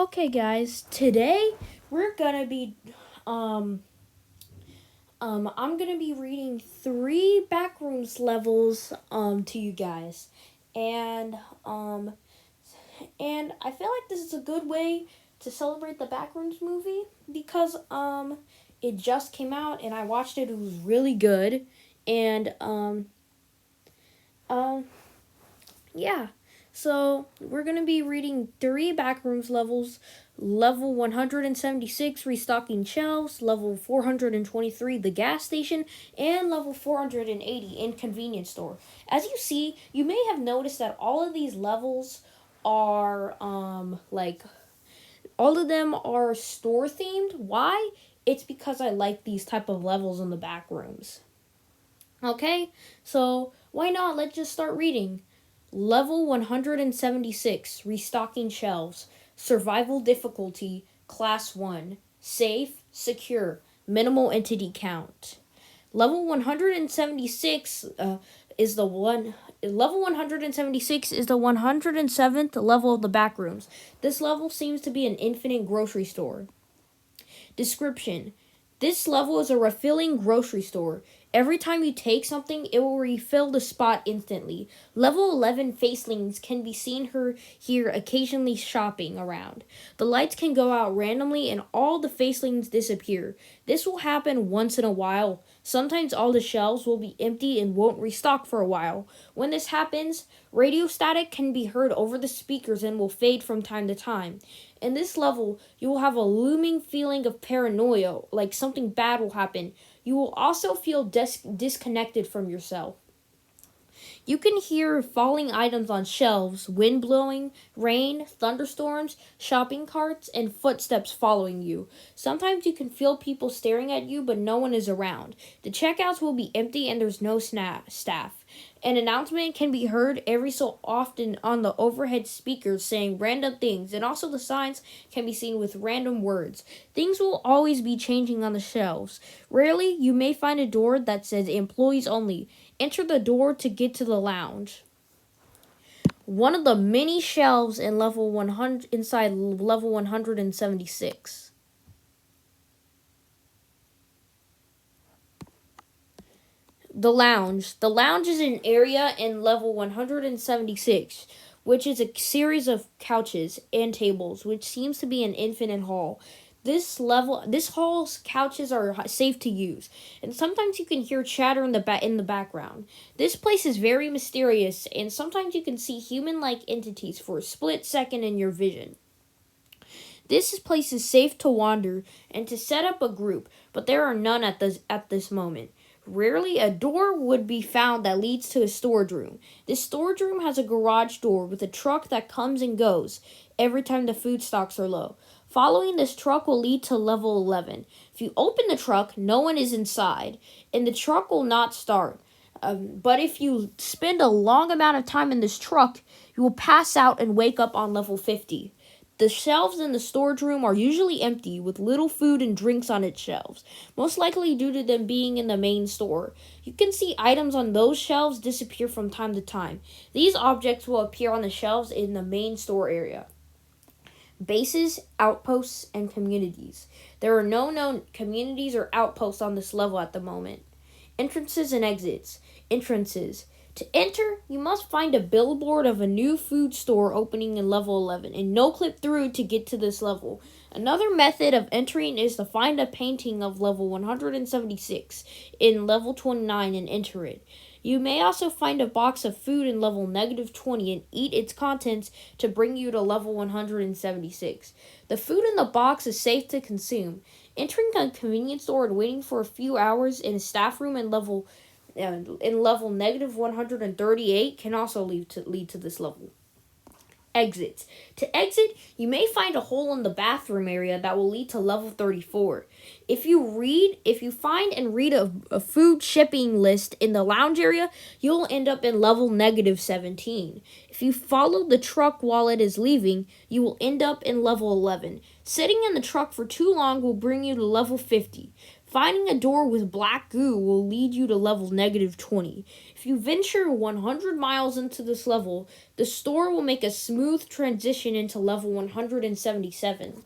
Okay, guys, today we're gonna be, um, I'm gonna be reading three Backrooms levels, to you guys, and, um, and I feel like this is a good way to celebrate the Backrooms movie because, it just came out and I watched it. It was really good, and, um, yeah. So we're gonna be reading three Backrooms levels. Level 176, restocking shelves. Level 423, the gas station, and level 480, in convenience store. As you see, you may have noticed that all of these levels are all of them are store themed. Why? It's because I like these type of levels in the back rooms. Okay, so why not? Let's just start reading. Level 176, restocking shelves. Survival difficulty, class 1. Safe, secure, minimal entity count. Level 176 is the one. Level 176 is the 107th level of the backrooms. This level seems to be an infinite grocery store. Description: this level is a refilling grocery store. Every time you take something, it will refill the spot instantly. Level 11 facelings can be seen here occasionally shopping around. The lights can go out randomly and all the facelings disappear. This will happen once in a while. Sometimes all the shelves will be empty and won't restock for a while. When this happens, radio static can be heard over the speakers and will fade from time to time. In this level, you will have a looming feeling of paranoia, like something bad will happen. You will also feel disconnected from yourself. You can hear falling items on shelves, wind blowing, rain, thunderstorms, shopping carts, and footsteps following you. Sometimes you can feel people staring at you, but no one is around. The checkouts will be empty and there's no staff. An announcement can be heard every so often on the overhead speakers saying random things, and also the signs can be seen with random words. Things will always be changing on the shelves. Rarely, you may find a door that says employees only. Enter the door to get to the lounge. One of the many shelves in level 100 inside level 176. The lounge. The lounge is an area in level 176, which is a series of couches and tables, which seems to be an infinite hall. This hall's couches are safe to use, and sometimes you can hear chatter in the background. This place is very mysterious, and sometimes you can see human-like entities for a split second in your vision. This place is safe to wander and to set up a group, but there are none at this moment. Rarely a door would be found that leads to a storage room. This storage room has a garage door with a truck that comes and goes every time the food stocks are low. Following this truck will lead to level 11. If you open the truck, no one is inside, and the truck will not start. But if you spend a long amount of time in this truck, you will pass out and wake up on level 50. The shelves in the storage room are usually empty, with little food and drinks on its shelves, most likely due to them being in the main store. You can see items on those shelves disappear from time to time. These objects will appear on the shelves in the main store area. Bases, outposts, and communities. There are no known communities or outposts on this level at the moment. Entrances and exits. Entrances. To enter, you must find a billboard of a new food store opening in level 11 and no-clip through to get to this level. Another method of entering is to find a painting of level 176 in level 29 and enter it. You may also find a box of food in level -20 and eat its contents to bring you to level 176. The food in the box is safe to consume. Entering a convenience store and waiting for a few hours in a staff room in level -138 can also lead to this level. Exits. To exit, you may find a hole in the bathroom area that will lead to level 34. If you find and read a food shipping list in the lounge area, you'll end up in level -17. If you follow the truck while it is leaving, you will end up in level 11. Sitting in the truck for too long will bring you to level 50. Finding a door with black goo will lead you to level -20. If you venture 100 miles into this level, the store will make a smooth transition into level 177.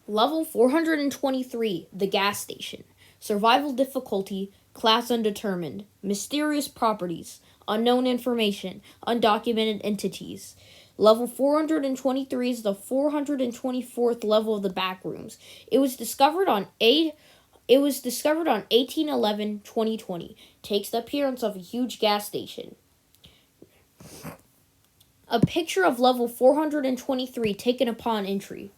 Level 423, the gas station. Survival difficulty, class undetermined. Mysterious properties, unknown information, undocumented entities. Level 423 is the 424th level of the Backrooms. It was discovered on 18/11/2020. Takes the appearance of a huge gas station. A picture of level 423 taken upon entry.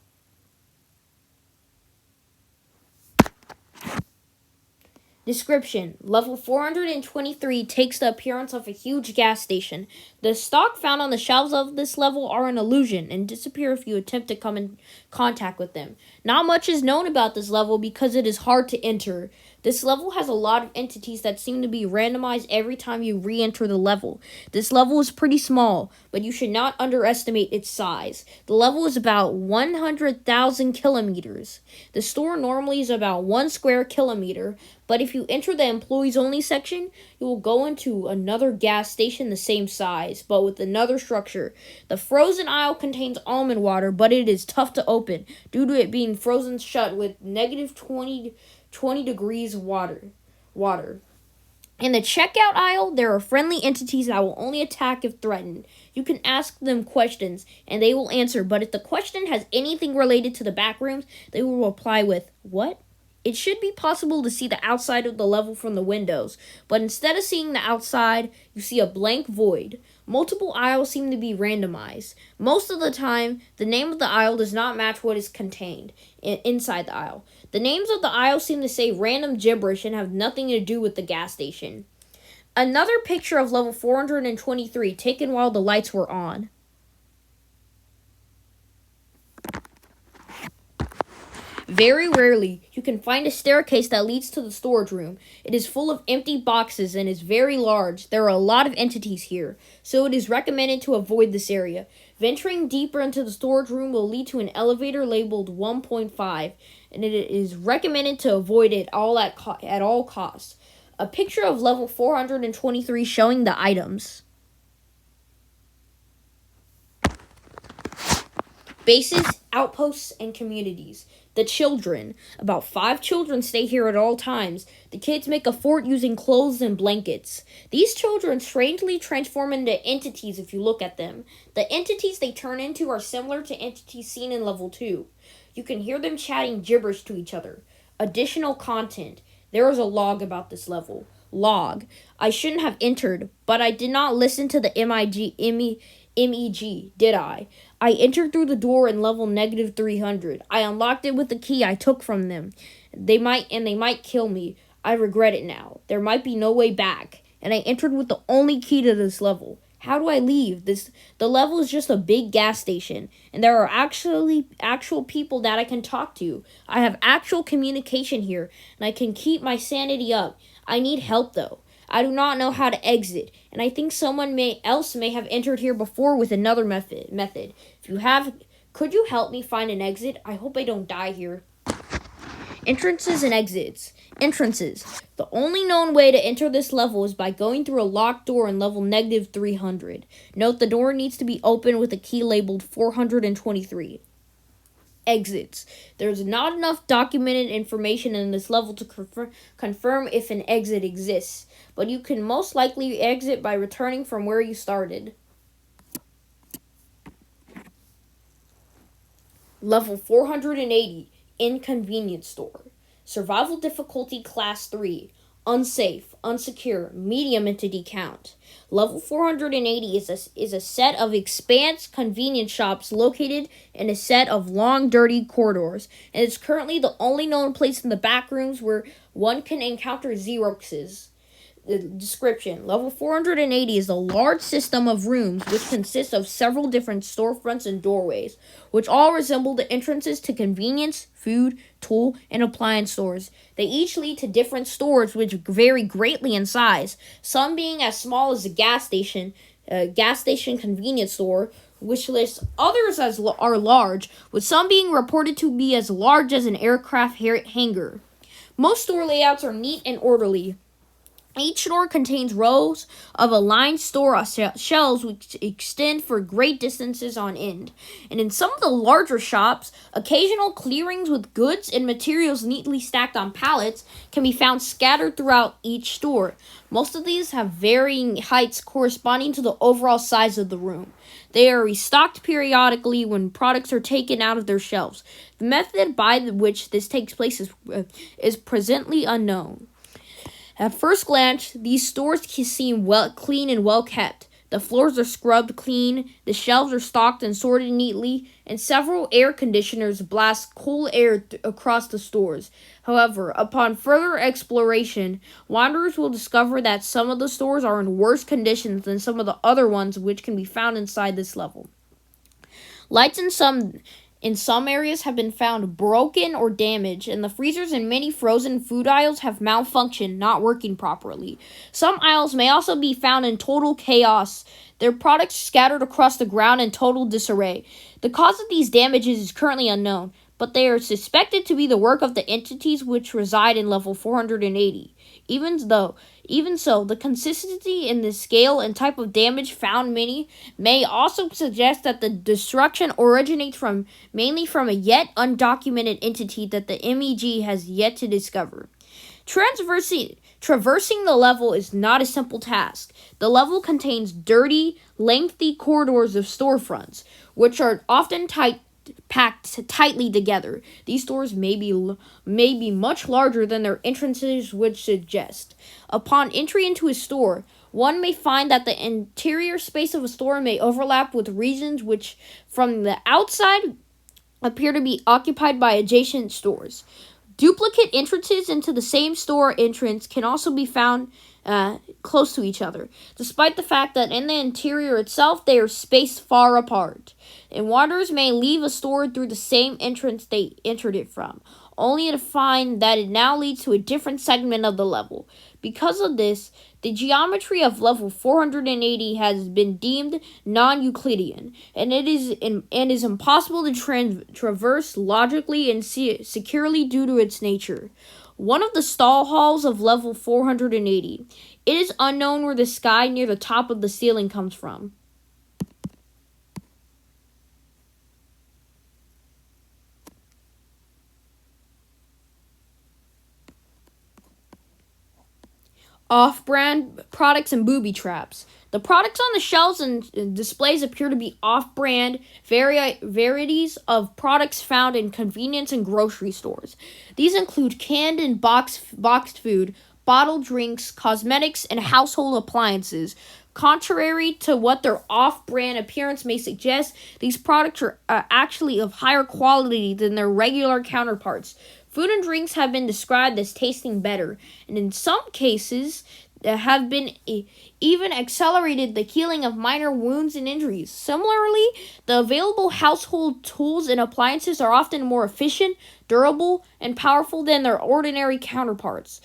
Description: Level 423 takes the appearance of a huge gas station. The stock found on the shelves of this level are an illusion and disappear if you attempt to come in contact with them. Not much is known about this level because it is hard to enter. This level has a lot of entities that seem to be randomized every time you re-enter the level. This level is pretty small, but you should not underestimate its size. The level is about 100,000 kilometers. The store normally is about 1 square kilometer, but if you enter the employees only section, you will go into another gas station the same size, but with another structure. The frozen aisle contains almond water, but it is tough to open due to it being frozen shut with -20 degrees water. In the checkout aisle, there are friendly entities that will only attack if threatened. You can ask them questions, and they will answer, but if the question has anything related to the Backrooms, they will reply with, "What?" It should be possible to see the outside of the level from the windows, but instead of seeing the outside, you see a blank void. Multiple aisles seem to be randomized. Most of the time, the name of the aisle does not match what is contained inside the aisle. The names of the aisles seem to say random gibberish and have nothing to do with the gas station. Another picture of level 423 taken while the lights were on. Very rarely, you can find a staircase that leads to the storage room. It is full of empty boxes and is very large. There are a lot of entities here, so it is recommended to avoid this area. Venturing deeper into the storage room will lead to an elevator labeled 1.5, and it is recommended to avoid it at all costs. A picture of level 423 showing the items. Bases, outposts, and communities. The children. About 5 children stay here at all times. The kids make a fort using clothes and blankets. These children strangely transform into entities if you look at them. The entities they turn into are similar to entities seen in level 2. You can hear them chatting gibberish to each other. Additional content. There is a log about this level. Log. I shouldn't have entered, but I did not listen to the MEG, did I? I entered through the door in level -300. I unlocked it with the key I took from them. They might kill me. I regret it now. There might be no way back. And I entered with the only key to this level. How do I leave? The level is just a big gas station, and there are actual people that I can talk to. I have actual communication here, and I can keep my sanity up. I need help though. I do not know how to exit, and I think someone else may have entered here before with another method. If you have, could you help me find an exit? I hope I don't die here. Entrances and exits. Entrances. The only known way to enter this level is by going through a locked door in level -300. Note the door needs to be opened with a key labeled 423. Exits. There's not enough documented information in this level to confirm if an exit exists, but you can most likely exit by returning from where you started. Level 480, Inconvenience Store. Survival difficulty class 3. Unsafe, unsecure, medium entity count. Level 480 is a set of expanse convenience shops located in a set of long, dirty corridors, and it's currently the only known place in the Backrooms where one can encounter Xeroxes. The description. Level 480 is a large system of rooms which consists of several different storefronts and doorways, which all resemble the entrances to convenience, food, tool, and appliance stores. They each lead to different stores which vary greatly in size, some being as small as a gas station convenience store, which lists others as are large, with some being reported to be as large as an aircraft hangar. Most store layouts are neat and orderly. Each store contains rows of aligned store shelves which extend for great distances on end. And in some of the larger shops, occasional clearings with goods and materials neatly stacked on pallets can be found scattered throughout each store. Most of these have varying heights corresponding to the overall size of the room. They are restocked periodically when products are taken out of their shelves. The method by which this takes place is presently unknown. At first glance, these stores can seem clean and well kept. The floors are scrubbed clean, the shelves are stocked and sorted neatly, and several air conditioners blast cool air across the stores. However, upon further exploration, wanderers will discover that some of the stores are in worse conditions than some of the other ones which can be found inside this level. Lights in some areas have been found broken or damaged, and the freezers in many frozen food aisles have malfunctioned, not working properly. Some aisles may also be found in total chaos, their products scattered across the ground in total disarray. The cause of these damages is currently unknown, but they are suspected to be the work of the entities which reside in level 480. Even so, the consistency in the scale and type of damage found may also suggest that the destruction originates mainly from a yet undocumented entity that the MEG has yet to discover. Traversing the level is not a simple task. The level contains dirty, lengthy corridors of storefronts, which are often packed tightly together. These stores may be much larger than their entrances would suggest. Upon entry into a store, one may find that the interior space of a store may overlap with regions which, from the outside, appear to be occupied by adjacent stores. Duplicate entrances into the same store entrance can also be found close to each other, despite the fact that in the interior itself they are spaced far apart. And wanderers may leave a store through the same entrance they entered it from, only to find that it now leads to a different segment of the level. Because of this, the geometry of level 480 has been deemed non-Euclidean, and it is impossible to traverse logically and securely due to its nature. One of the stall halls of level 480. It is unknown where the sky near the top of the ceiling comes from. Off-brand products and booby traps. The products on the shelves and displays appear to be off-brand varieties of products found in convenience and grocery stores. These include canned and boxed food, bottled drinks, cosmetics, and household appliances. Contrary to what their off-brand appearance may suggest, these products are actually of higher quality than their regular counterparts. Food and drinks have been described as tasting better, and in some cases have been even accelerated the healing of minor wounds and injuries. Similarly, the available household tools and appliances are often more efficient, durable, and powerful than their ordinary counterparts.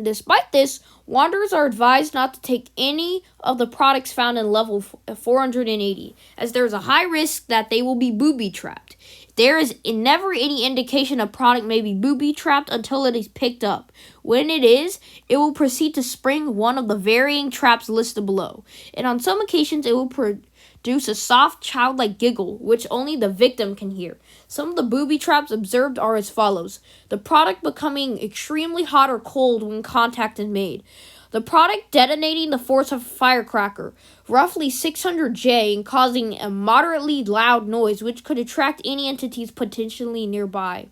Despite this, wanderers are advised not to take any of the products found in level 480, as there is a high risk that they will be booby-trapped. There is never any indication a product may be booby-trapped until it is picked up. When it is, it will proceed to spring one of the varying traps listed below, and on some occasions it will produce a soft, childlike giggle, which only the victim can hear. Some of the booby traps observed are as follows: the product becoming extremely hot or cold when contact is made, the product detonating the force of a firecracker, roughly 600 J, and causing a moderately loud noise which could attract any entities potentially nearby.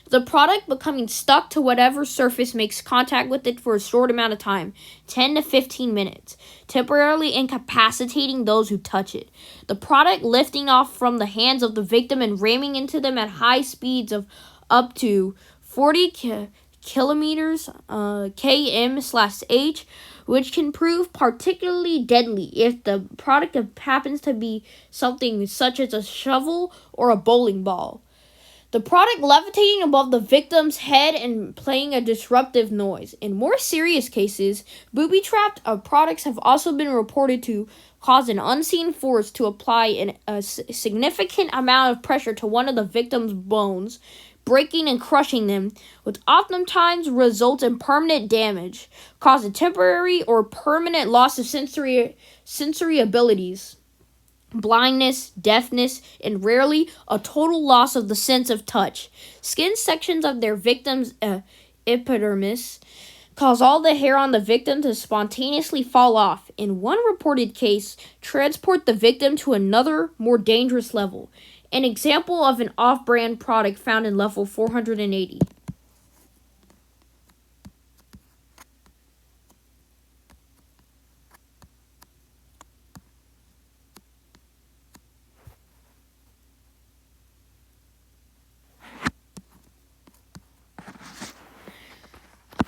The product becoming stuck to whatever surface makes contact with it for a short amount of time, 10 to 15 minutes, temporarily incapacitating those who touch it. The product lifting off from the hands of the victim and ramming into them at high speeds of up to 40 kilometers km/h, which can prove particularly deadly if the product happens to be something such as a shovel or a bowling ball. The product levitating above the victim's head and playing a disruptive noise. In more serious cases, booby-trapped products have also been reported to cause an unseen force to apply a significant amount of pressure to one of the victim's bones, breaking and crushing them, which oftentimes results in permanent damage, cause a temporary or permanent loss of sensory abilities, blindness, deafness, and rarely a total loss of the sense of touch. Skin sections of their victim's epidermis cause all the hair on the victim to spontaneously fall off. In one reported case, transport the victim to another, more dangerous level. An example of an off-brand product found in level 480.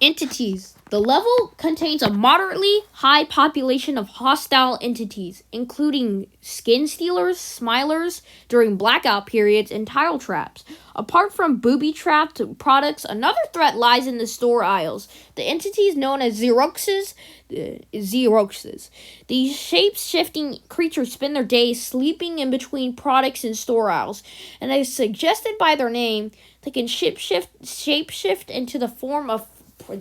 Entities. The level contains a moderately high population of hostile entities, including skin stealers, smilers during blackout periods, and tile traps. Apart from booby-trapped products, another threat lies in the store aisles. The entities known as Xeroxes. These shape-shifting creatures spend their days sleeping in between products in store aisles, and as suggested by their name, they can shape-shift into the form of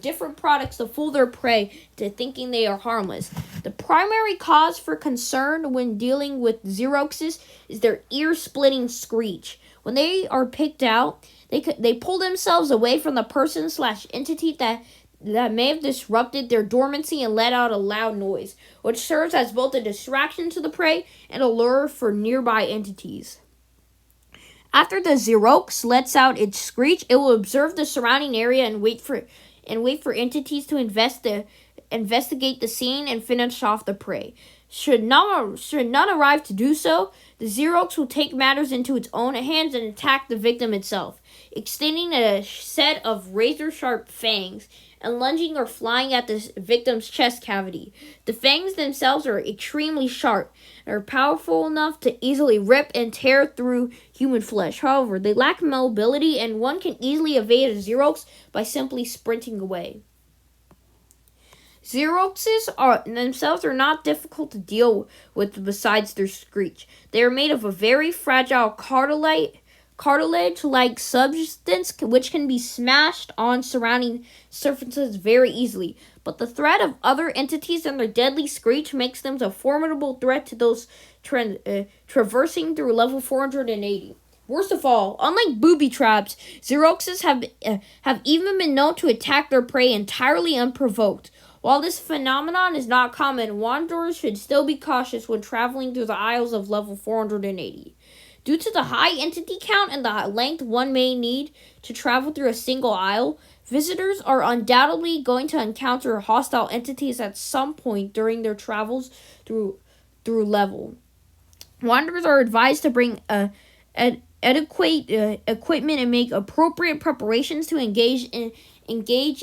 different products to fool their prey to thinking they are harmless. The primary cause for concern when dealing with Xeroxes is their ear-splitting screech. When they are picked out, they pull themselves away from the person/entity that may have disrupted their dormancy and let out a loud noise, which serves as both a distraction to the prey and a lure for nearby entities. After the Xerox lets out its screech, it will observe the surrounding area and wait for entities to investigate the scene and finish off the prey. Should none arrive to do so, the Xerox will take matters into its own hands and attack the victim itself, extending a set of razor-sharp fangs and lunging or flying at the victim's chest cavity. The fangs themselves are extremely sharp and are powerful enough to easily rip and tear through human flesh. However, they lack mobility, and one can easily evade a Xerox by simply sprinting away. Xeroxes themselves are not difficult to deal with besides their screech. They are made of a very fragile cartilage-like substance which can be smashed on surrounding surfaces very easily. But the threat of other entities and their deadly screech makes them a formidable threat to those traversing through level 480. Worst of all, unlike booby traps, Xeroxes have even been known to attack their prey entirely unprovoked. While this phenomenon is not common, wanderers should still be cautious when traveling through the aisles of level 480. Due to the high entity count and the length one may need to travel through a single aisle, visitors are undoubtedly going to encounter hostile entities at some point during their travels through level. Wanderers are advised to bring adequate equipment and make appropriate preparations to engage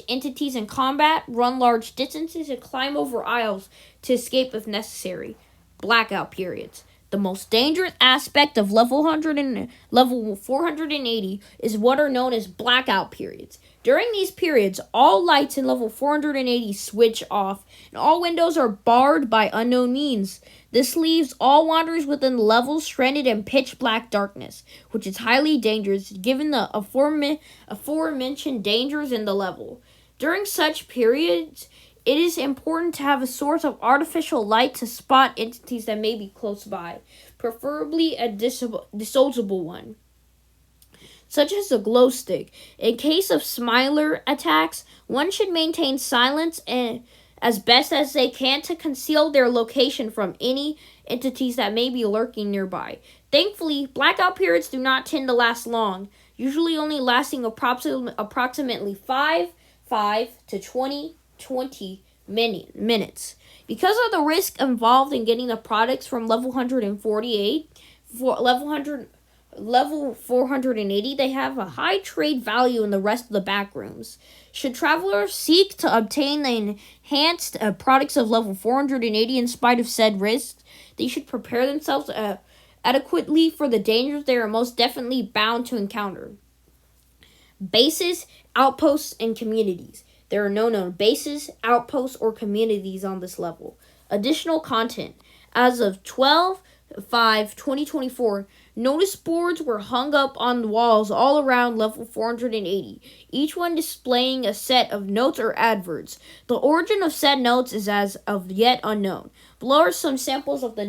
entities in combat, run large distances, and climb over aisles to escape if necessary. Blackout periods. The most dangerous aspect of level 480 is what are known as blackout periods. During these periods, all lights in level 480 switch off, and all windows are barred by unknown means. This leaves all wanderers within the level stranded in pitch black darkness, which is highly dangerous given the aforementioned dangers in the level. During such periods, it is important to have a source of artificial light to spot entities that may be close by, preferably a disposable one, such as a glow stick. In case of smiler attacks, one should maintain silence and as best as they can to conceal their location from any entities that may be lurking nearby. Thankfully, blackout periods do not tend to last long, usually only lasting approximately 5 to 20 minutes. Because of the risk involved in getting the products from level 480, they have a high trade value in the rest of the backrooms. Should travelers seek to obtain the enhanced products of level 480 in spite of said risks, they should prepare themselves adequately for the dangers they are most definitely bound to encounter. Bases, outposts, and communities. There are no known bases, outposts, or communities on this level. Additional content. As of 12/5/2024, notice boards were hung up on the walls all around level 480, each one displaying a set of notes or adverts. The origin of said notes is as of yet unknown. Below are some samples of the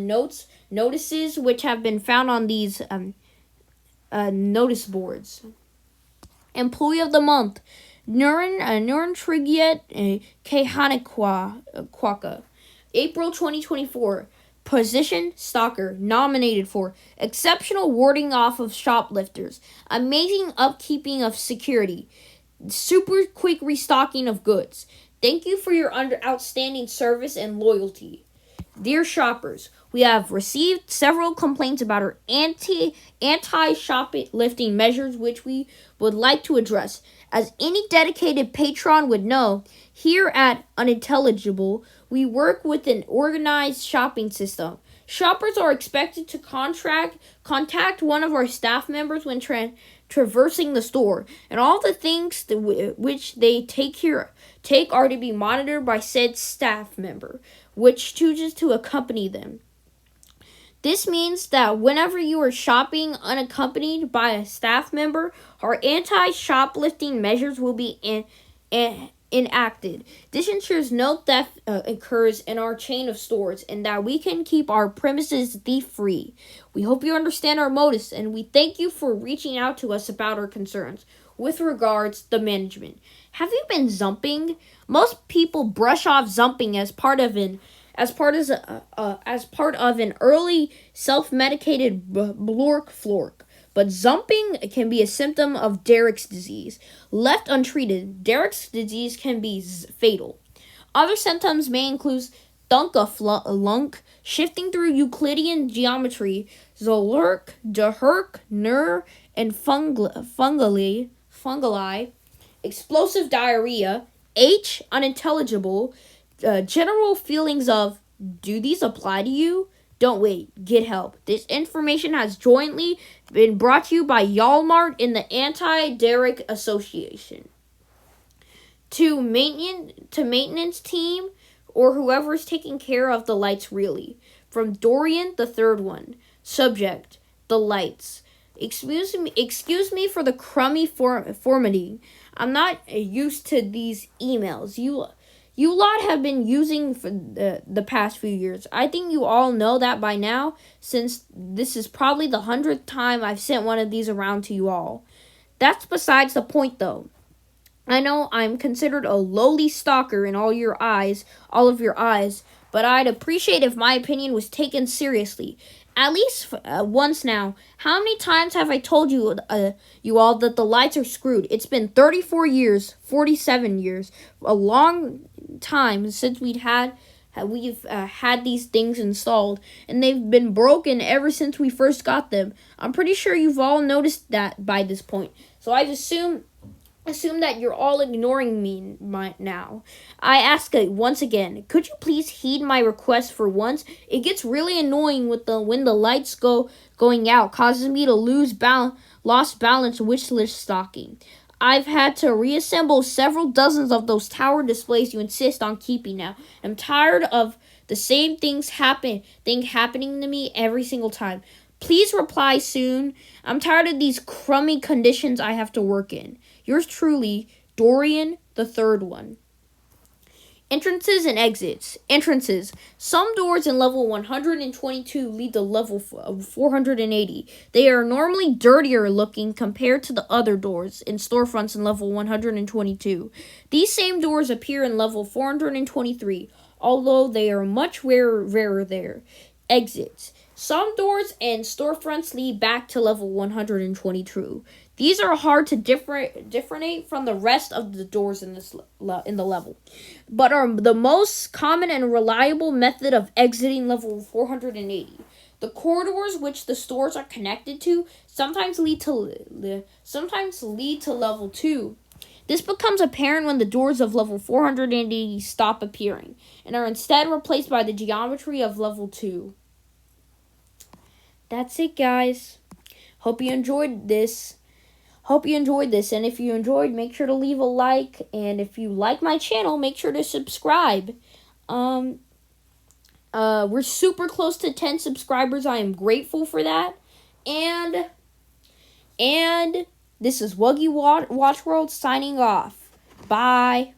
notices which have been found on these notice boards. Employee of the Month, Nuren Trigiet Kehanekwaka. April 2024. Position, Stalker, nominated for exceptional warding off of shoplifters, amazing upkeeping of security, super quick restocking of goods. Thank you for your outstanding service and loyalty. Dear shoppers, we have received several complaints about our anti-shoplifting measures, which we would like to address. As any dedicated patron would know, here at Unintelligible, we work with an organized shopping system. Shoppers are expected to contact one of our staff members when traversing the store, and all the things which they take are to be monitored by said staff member, which chooses to accompany them. This means that whenever you are shopping unaccompanied by a staff member, our anti-shoplifting measures will be enacted. This ensures no theft occurs in our chain of stores and that we can keep our premises thief-free. We hope you understand our motives, and we thank you for reaching out to us about our concerns. With regards, the management. Have you been zumping? Most people brush off zumping as part of an early self-medicated blork, but zumping can be a symptom of Derek's disease. Left untreated, Derek's disease can be fatal. Other symptoms may include thunkaflunk, shifting through Euclidean geometry, zolurk, dehurk, ner, and fungali, explosive diarrhea, unintelligible, general feelings of, do these apply to you? Don't wait, get help. This information has jointly been brought to you by Yalmart in the Anti-Derek Association. To maintenance team, or whoever is taking care of the lights really. From Dorian, the third one. Subject, the lights. Excuse me for the crummy formatting. I'm not used to these emails. You lot have been using for the past few years. I think you all know that by now, since this is probably the 100th time I've sent one of these around to you all. That's besides the point, though. I know I'm considered a lowly stalker in all of your eyes, but I'd appreciate if my opinion was taken seriously. At least once now. How many times have I told you all that the lights are screwed? It's been 34 years, 47 years, a long time since we've had these things installed, and they've been broken ever since we first got them. I'm pretty sure you've all noticed that by this point. So I assume that you're all ignoring me now. I ask once again, could you please heed my request for once? It gets really annoying when the lights going out, causes me to lost balance wish list stocking. I've had to reassemble several dozens of those tower displays you insist on keeping now. I'm tired of the same thing happening to me every single time. Please reply soon. I'm tired of these crummy conditions I have to work in. Yours truly, Dorian, the third one. Entrances and exits. Entrances. Some doors in level 122 lead to level 480. They are normally dirtier looking compared to the other doors in storefronts in level 122. These same doors appear in level 423, although they are much rarer there. Exits. Some doors and storefronts lead back to level 122. These are hard to differentiate from the rest of the doors in the level, but are the most common and reliable method of exiting level 480. The corridors which the stores are connected to sometimes lead to level 2. This becomes apparent when the doors of level 480 stop appearing and are instead replaced by the geometry of level 2. That's it, guys. Hope you enjoyed this. Hope you enjoyed this, and if you enjoyed, make sure to leave a like, and if you like my channel, make sure to subscribe. We're super close to 10 subscribers. I am grateful for that. And this is Wuggy Watch World signing off. Bye.